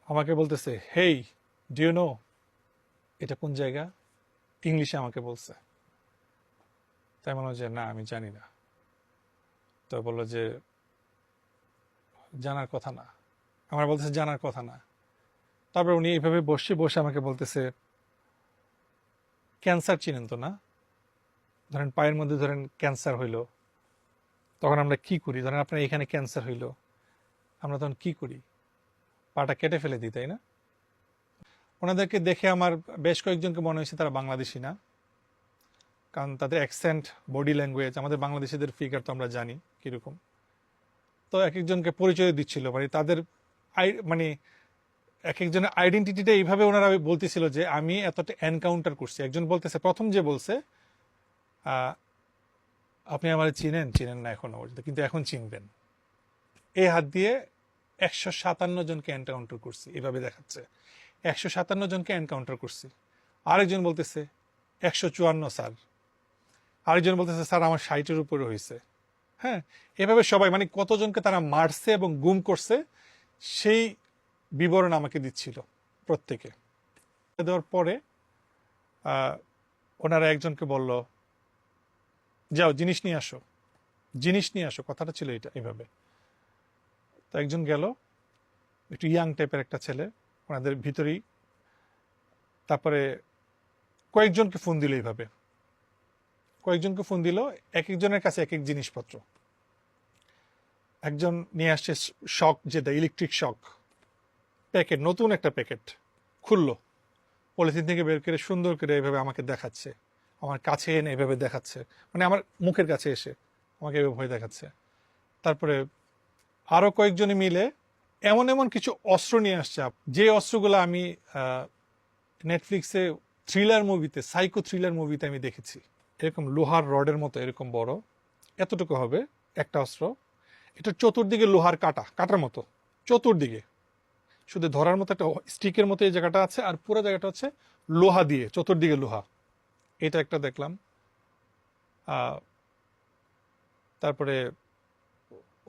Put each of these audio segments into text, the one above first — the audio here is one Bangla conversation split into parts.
আমাকে বলতেছে, হেই, ডু ইউ নো এটা কোন জায়গা? ইংলিশে আমাকে বলছে। তাই মনে হয় যে না, আমি জানি না। তো বললো যে জানার কথা না। আমার বলতেছে জানার কথা না। তারপর উনি এইভাবে বসে বসে আমাকে বলতেছে, ক্যান্সার চিনেন তো না? ধরেন পায়ের মধ্যে ধরেন ক্যান্সার হইলো, তখন আমরা কি করি? ধরেন আপনার এখানে ক্যান্সার হইলো, আমরা তখন কি করি? পাটা কেটে ফেলে দিই, তাই না? ওনাদেরকে দেখে আমার বেশ কয়েকজনকে মনে হয়েছে তারা বাংলাদেশি না, কারণ তাদের অ্যাকসেন্ট, বডি ল্যাঙ্গুয়েজ, আমাদের বাংলাদেশিদের ফিগার তো আমরা জানি কিরকম। তো এক একজনকে পরিচয় দিচ্ছিল, মানে তাদের মানে এক একজনের আইডেন্টিটিটা এইভাবে ওনারা বলতেছিল যে আমি এতটা এনকাউন্টার করছি। একজন বলতেছে, প্রথম যে বলছে, আহ, আপনি আমার চিনেন চিনেন না এখনো পর্যন্ত, কিন্তু এখন চিনবেন। এই হাত দিয়ে 157 জনকে এনকাউন্টার করছি, এভাবে দেখাচ্ছে 157 জনকে এনকাউন্টার করছি। আরেকজন বলতেছে 154 স্যার। আরেকজন বলতেছে স্যার আমার 60-এর উপরে হয়েছে। হ্যাঁ, এভাবে সবাই মানে কতজনকে তারা মারছে এবং গুম করছে সেই বিবরণ আমাকে দিচ্ছিল প্রত্যেকে। দেওয়ার পরে ওনারা একজনকে বলল, যাও জিনিস নিয়ে আসো, জিনিস নিয়ে আসো, কথাটা ছিল এটা এভাবে। তো একজন গেল, একটু ইয়াং টাইপের একটা ছেলে ওনাদের ভিতরেই। তারপরে কয়েকজনকে ফোন দিল এইভাবে, কয়েকজনকে ফোন দিল, এক একজনের কাছে এক এক জিনিসপত্র। একজন নিয়ে আসছে শক, যেটা ইলেকট্রিক শক প্যাকেট, নতুন একটা প্যাকেট খুললো, পলিথিন থেকে বের করে সুন্দর করে এভাবে আমাকে দেখাচ্ছে, আমার কাছে এনে এভাবে দেখাচ্ছে, মানে আমার মুখের কাছে এসে আমাকে এভাবে ভয় দেখাচ্ছে। তারপরে আরো কয়েকজনে মিলে এমন এমন কিছু অস্ত্র নিয়ে আসছে, যে অস্ত্রগুলো আমি নেটফ্লিক্সে থ্রিলার মুভিতে, সাইকো থ্রিলার মুভিতে আমি দেখেছি। এরকম লোহার রডের মতো, এরকম বড়, এতটুকু হবে একটা অস্ত্র। এটা চতুর্দিকে লোহার কাটা, কাটার মতো চতুর্দিকে, শুধু ধরার মতো একটা স্টিকের মতো এই জায়গাটা আছে, আর পুরো জায়গাটা হচ্ছে লোহা দিয়ে, চতুর্দিকে লোহা। এটা একটা দেখলাম। তারপরে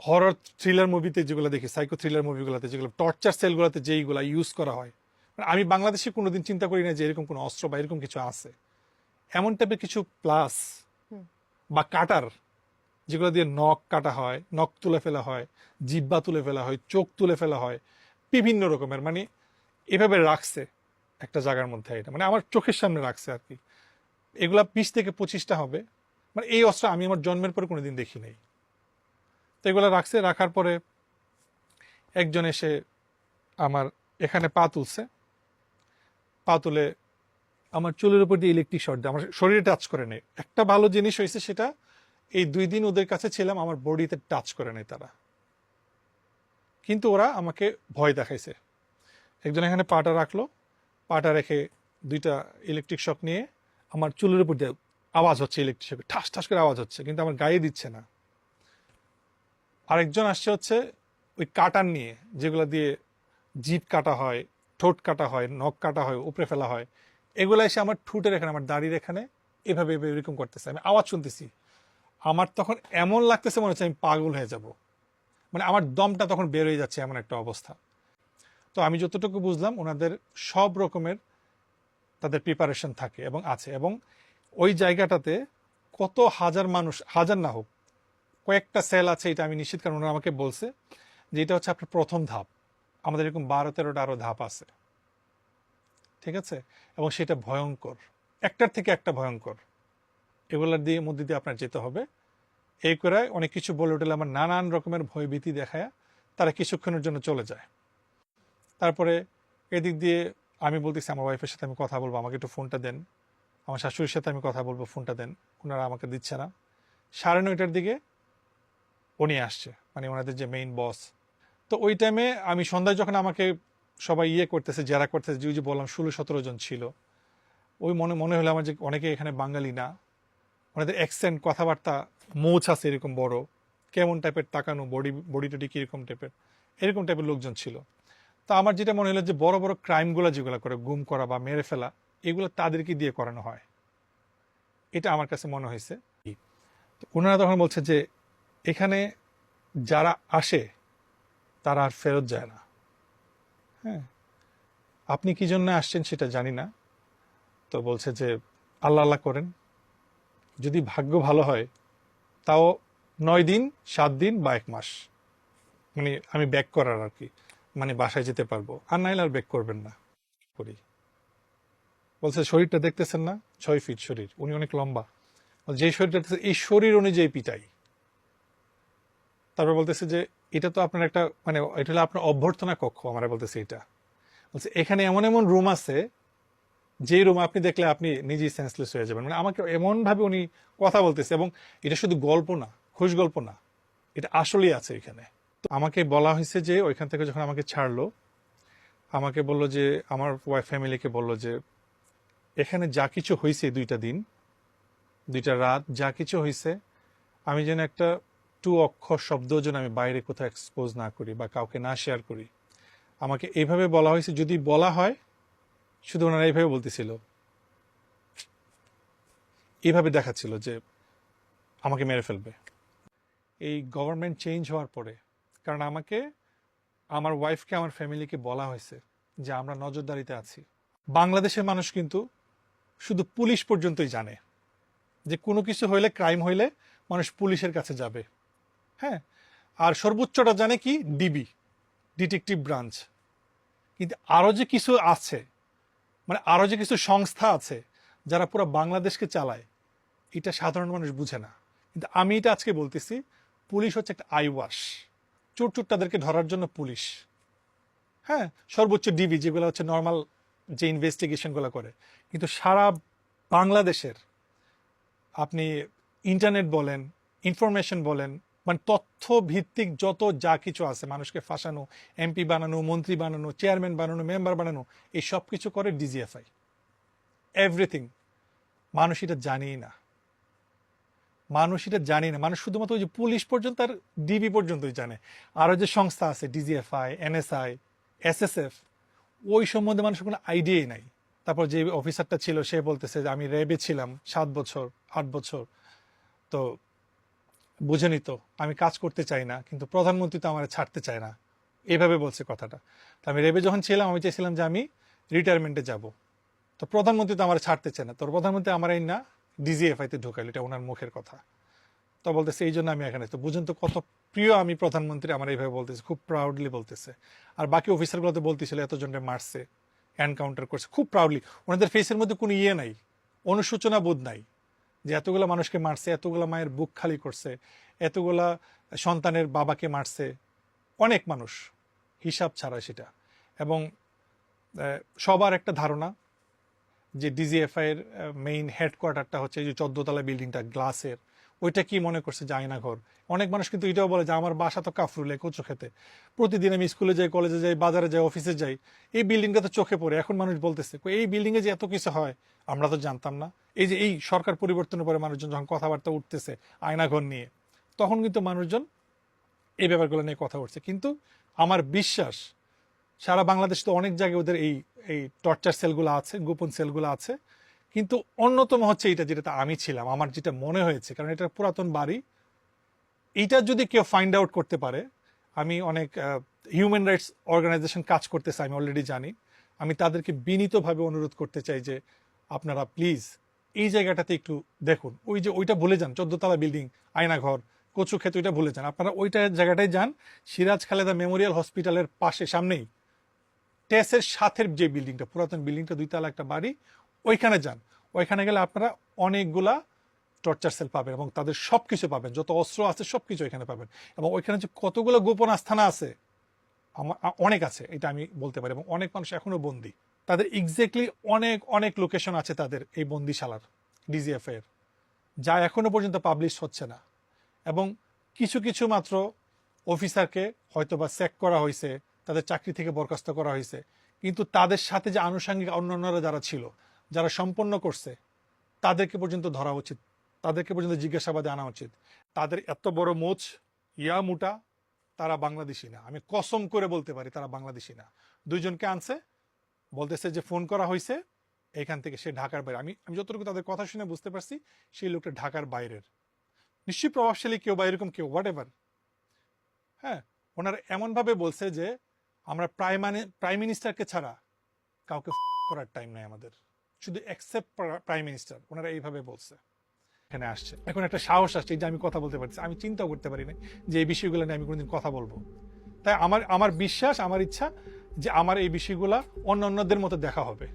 হরর থ্রিলার মুভিতে যেগুলো দেখি, সাইকো থ্রিলার মুভিগুলোতে যেগুলো টর্চার সেলগুলোতে যেইগুলো ইউজ করা হয়, মানে আমি বাংলাদেশে কোনোদিন চিন্তা করি না যে এরকম কোনো অস্ত্র বা এরকম কিছু আছে। এমন টাইপের কিছু প্লাস বা কাটার, যেগুলো দিয়ে নখ কাটা হয়, নখ তুলে ফেলা হয়, জিব্বা তুলে ফেলা হয়, চোখ তুলে ফেলা হয়, বিভিন্ন রকমের, মানে এভাবে রাখছে একটা জায়গার মধ্যে। এটা মানে আমার চোখের সামনে রাখছে আর কি। এগুলা 20 থেকে 25টা হবে। মানে এই অস্ত্র আমি আমার জন্মের পরে কোনোদিন দেখি নাই। তো এগুলো রাখছে, রাখার পরে একজন এসে আমার এখানে পা তুলছে, পা তুলে আমার চুলের উপর দিয়ে ইলেকট্রিক শর্ট দিয়ে আমার শরীরে টাচ করে নেই। একটা ভালো জিনিস হয়েছে, সেটা এই 2 দিন ওদের কাছে ছিলাম, আমার বডিতে টাচ করে নেই তারা, কিন্তু ওরা আমাকে ভয় দেখাইছে। একজন এখানে পাটা রাখলো, পাটা রেখে দুইটা ইলেকট্রিক শক নিয়ে আমার চুলের উপর দিয়ে আওয়াজ হচ্ছে, ইলেকট্রিক শকে ঠাস ঠাস করে আওয়াজ হচ্ছে, কিন্তু আমার গায়ে দিচ্ছে না। আরেকজন আসছে হচ্ছে ওই কাটার নিয়ে, যেগুলো দিয়ে জিভ কাটা হয়, ঠোঁট কাটা হয়, নখ কাটা হয়, উপরে ফেলা হয়, এগুলো এসে আমার ঠোঁটের এখানে, আমার দাড়ির এখানে এভাবে এভাবে এরকম করতেছে। আমি আওয়াজ শুনতেছি, আমার তখন এমন লাগতেছে মনে হচ্ছে আমি পাগল হয়ে যাব, মানে আমার দমটা তখন বের হয়ে যাচ্ছে, এমন একটা অবস্থা। তো আমি যতটুকু বুঝলাম, ওনাদের সব রকমের তাদের প্রিপারেশন থাকে এবং আছে, এবং ওই জায়গাটাতে কত হাজার মানুষ, হাজার না হোক, কয়েকটা সেল আছে, এটা আমি নিশ্চিত, কারণ ওনারা আমাকে বলছে যে এটা হচ্ছে আপনার প্রথম ধাপ, আমাদের এরকম 12-13টা আরো ধাপ আছে, ঠিক আছে? এবং সেটা ভয়ঙ্কর, একটার থেকে একটা ভয়ঙ্কর। এগুলোর দিয়ে মধ্যে দিয়ে আপনার যেতে হবে। এই করে অনেক কিছু বলে উঠলে আমার নানান রকমের ভয়ভীতি দেখায় তারা কিছুক্ষণের জন্য চলে যায়। তারপরে এদিক দিয়ে আমি বলতেছি আমার ওয়াইফের সাথে আমি কথা বলবো, আমাকে একটু ফোনটা দেন, আমার শাশুড়ির সাথে আমি কথা বলবো, ফোনটা দেন। ওনারা আমাকে দিচ্ছে না। 9:30টার দিকে উনি আসছে, মানে ওনাদের যে মেইন বস। তো ওই টাইমে আমি সন্ধ্যায় যখন আমাকে সবাই ইয়ে করতেছে, জেরা করতেছে, যে বললাম 16-17 জন ছিল, ওই মনে মনে হলো আমার যে অনেকে এখানে বাঙালি না, ওনাদের অ্যাকসেন্ট, কথাবার্তা, মোচ আছে এরকম বড়, কেমন টাইপের তাকানো, বডি টডি কিরকম টাইপের, এরকম টাইপের লোকজন ছিল। তো আমার যেটা মনে হলো যে বড় বড় ক্রাইমগুলো যেগুলো করে, গুম করা বা মেরে ফেলা, এগুলো তাদেরকে দিয়ে করানো হয়, এটা আমার কাছে মনে হয়েছে। ওনারা তখন বলছে যে এখানে যারা আসে তারা আর ফেরত যায় না। হ্যাঁ, আপনি কি জন্য আসছেন সেটা জানি না। তো বলছে যে আল্লাহ আল্লাহ করেন, যদি ভাগ্য ভালো হয় তাও 9 দিন, 7 দিন বা 1 মাস, মানে আমি ব্যাক করার আর কি, মানে বাসায় যেতে পারবো, আর নাইলে আর ব্যাক করবেন না করি। বলছে শরীরটা দেখতেছেন না, 6 ফিট শরীর, উনি অনেক লম্বা, যে শরীরটা দেখতেছে এই শরীর অনুযায়ী পিটাই। তারপর বলতেছে যে এটা তো আপনার একটা মানে এটা হলো আপনার অভ্যর্থনা কক্ষ, আমরা বলতেছে এটা। বলছে এখানে এমন এমন রুম আছে যে রুম আপনি দেখলে আপনি নিজেই সেন্সলেস হয়ে যাবেন, মানে আমাকে এমন ভাবে উনি কথা বলতেছে। এবং এটা শুধু গল্প না, খুশ গল্প না, এটা আসলেই আছে এখানে। তো আমাকে বলা হয়েছে যে ওইখান থেকে যখন আমাকে ছাড়লো, আমাকে বলল যে আমার ওয়াইফ ফ্যামিলিকে বলল যে এখানে যা কিছু হয়েছে 2টা দিন 2টা রাত যা কিছু হয়েছে, আমি যেন একটা 2 অক্ষর শব্দ যেন আমি বাইরে কোথাও এক্সপোজ না করি বা কাউকে না শেয়ার করি। আমাকে এইভাবে বলা হয়েছে, যদি বলা হয়, শুধু ওনারা এইভাবে বলতেছিল, এইভাবে দেখাচ্ছিল যে আমাকে মেরে ফেলবে। এই গভর্নমেন্ট চেঞ্জ হওয়ার পরে, কারণ আমাকে, আমার ওয়াইফকে, আমার ফ্যামিলিকে বলা হয়েছে যে আমরা নজরদারিতে আছি। বাংলাদেশের মানুষ কিন্তু শুধু পুলিশ পর্যন্তই জানে, যে কোনো কিছু হইলে, ক্রাইম হইলে মানুষ পুলিশের কাছে যাবে। হ্যাঁ, আর সর্বোচ্চটা জানে কি, ডিবি, ডিটেকটিভ ব্রাঞ্চ। কিন্তু আরো যে কিছু আছে, মানে আরো যে কিছু সংস্থা আছে যারা পুরো বাংলাদেশকে চালায়, এটা সাধারণ মানুষ বুঝে না। কিন্তু আমি এটা আজকে বলতেছি, পুলিশ হচ্ছে একটা আই ওয়াশ। চোর চোরটাদেরকে ধরার জন্য পুলিশ, হ্যাঁ, সর্বোচ্চ ডিবি যেগুলো হচ্ছে নর্মাল যে ইনভেস্টিগেশনগুলো করে। কিন্তু সারা বাংলাদেশের আপনি ইন্টারনেট বলেন, ইনফরমেশন বলেন, মানে তথ্য ভিত্তিক যত যা কিছু আছে, মানুষকে ফাঁসানো, এমপি বানানো, মন্ত্রী বানানো, চেয়ারম্যান বানানো, মেম্বার বানানো, এই সব কিছু করে ডিজিএফআই। এভরিথিং। মানুষ এটা জানেই না, মানুষ এটা জানে না। মানুষ শুধুমাত্র ওই যে পুলিশ পর্যন্ত আর ডিবি পর্যন্তই জানে। আরও যে সংস্থা আছে, ডিজিএফআই, এনএসআই, এসএসএফ, ওই সম্বন্ধে মানুষের কোনো আইডিয়াই নাই। তারপর যে অফিসারটা ছিল সে বলতেছে যে আমি র্যাবে ছিলাম 7 বছর, 8 বছর, তো বুঝেনি তো আমি কাজ করতে চাই না, কিন্তু প্রধানমন্ত্রী তো আমার ছাড়তে চায় না, এইভাবে বলছে কথাটা। তো আমি রেবে যখন ছিলাম আমি চাইছিলাম যে আমি রিটায়ারমেন্টে যাব, তো প্রধানমন্ত্রী তো আমার ছাড়তে চায় না, তোর প্রধানমন্ত্রী আমার এই না ডিজিএফআইতে ঢুকাইল, এটা ওনার মুখের কথা। তো বলতেছে এই জন্য আমি এখানে। তো বুঝুন তো কত প্রিয় আমি প্রধানমন্ত্রী, আমার এইভাবে বলতেছে, খুব প্রাউডলি বলতেছে। আর বাকি অফিসারগুলো তো বলতেছিল এতজনকে মারছে, এনকাউন্টার করছে, খুব প্রাউডলি। ওনাদের ফেসের মধ্যে কোনো ইয়ে নাই, অনুশোচনা বোধ নাই, যে এতগুলো মানুষকে মারছে, এতগুলো মায়ের বুক খালি করছে, এতগুলা সন্তানের বাবাকে মারছে, অনেক মানুষ, হিসাব ছাড়া সেটা। এবং সবার একটা ধারণা যে ডিজিএফআই এর মেইন হেডকোয়ার্টারটা হচ্ছে এই যে 14 তলা বিল্ডিংটা গ্লাসের, ওইটা কি মনে করছে যে আয়নাঘর। অনেক মানুষ কিন্তু এটাও বলে যে আমার বাসা তো কাফরুলে, কচু খেতে, প্রতিদিন আমি স্কুলে যাই, কলেজে যাই, বাজারে যাই, অফিসে যাই, এই বিল্ডিংটা তো চোখে পড়ে। এখন মানুষ বলতেছে এই বিল্ডিংয়ে যে এত কিছু হয় আমরা তো জানতাম না। এই যে এই সরকার পরিবর্তনের পরে মানুষজন যখন কথাবার্তা উঠতেছে আয়নাঘর নিয়ে, তখন কিন্তু মানুষজন এই ব্যাপারগুলো নিয়ে কথা উঠছে। কিন্তু আমার বিশ্বাস সারা বাংলাদেশ তো অনেক জায়গায় ওদের এই এই টর্চার সেলগুলো আছে, গোপন সেলগুলো আছে। কিন্তু অন্যতম হচ্ছে এটা, যেটা আমি ছিলাম, আমার যেটা মনে হয়েছে, কারণ এটা পুরাতন বাড়ি, এইটা যদি কেউ ফাইন্ড আউট করতে পারে, আমি অনেক হিউম্যান রাইটস অর্গানাইজেশন কাজ করতেছে, আমি অলরেডি জানি, আমি তাদেরকে বিনীতভাবে অনুরোধ করতে চাই যে আপনারা প্লিজ এই জায়গাটাতে একটু দেখুন। ওই যে ওইটা ভুলে যান, 14 তলা বিল্ডিং, আয়নাঘর, কচু ক্ষেত, ওইটা ভুলে যান, আপনারা ওইটা জায়গাটায় যান। সিরাজ খালেদা মেমোরিয়াল হসপিটালের পাশে, সামনেই টেসের সাথের যে বিল্ডিংটা, পুরাতন বিল্ডিংটা, 2 তলা একটা বাড়ি, ওইখানে যান। ওইখানে গেলে আপনারা অনেকগুলা টর্চার সেল পাবেন এবং তাদের সবকিছু পাবেন, যত অস্ত্র আছে সবকিছু এখানে পাবেন। এবং ওইখানে যে কতগুলো গোপন আস্থানা আছে, আমার অনেক আছে, এটা আমি বলতে পারি। এবং অনেক মানুষ এখনো বন্দী, তাদের এক্স্যাক্টলি অনেক অনেক লোকেশন আছে তাদের এই বন্দিশালার, ডিজিএফ এর, যা এখনো পর্যন্ত পাবলিশ হচ্ছে না। এবং কিছু কিছু মাত্র অফিসারকে হয়তো বা স্যাক করা হয়েছে, তাদের চাকরি থেকে বরখাস্ত করা হয়েছে, কিন্তু তাদের সাথে যে আনুষঙ্গিক অন্যান্যরা যারা ছিল, যারা সম্পন্ন করছে, তাদেরকে পর্যন্ত ধরা উচিত, তাদেরকে পর্যন্ত জিজ্ঞাসাবাদে আনা উচিত। তাদের এত বড় মোচ, ইয়া মুটা, তারা বাংলাদেশি না, আমি কসম করে বলতে পারি তারা বাংলাদেশি না। 2জনকে আনছে, বলতেছে যে ফোন করা হয়েছে এখান থেকে, সে ঢাকার বাইরে। আমি আমি যতটুকু তাদের কথা শুনে বুঝতে পারছি সেই লোকটা ঢাকার বাইরের, নিশ্চয়ই প্রভাবশালী কেউ বা এরকম কেউ, হোয়াট এভার। হ্যাঁ, ওনারা এমনভাবে বলছে যে আমরা প্রাইম মিনিস্টারকে ছাড়া কাউকে করার টাইম নাই আমাদের, শুধু অ্যাকসেপ্ট প্রাইম মিনিস্টার, ওনারা এইভাবে বলছে, এখানে আসছে। এখন একটা সাহস আসছে যে আমি কথা বলতে পারছি, আমি চিন্তাও করতে পারি না যে এই বিষয়গুলো নিয়ে আমি কোনোদিন কথা বলবো। তাই আমার বিশ্বাস, আমার ইচ্ছা যে আমার এই বিষয়গুলা অন্যদের মতো দেখা হবে।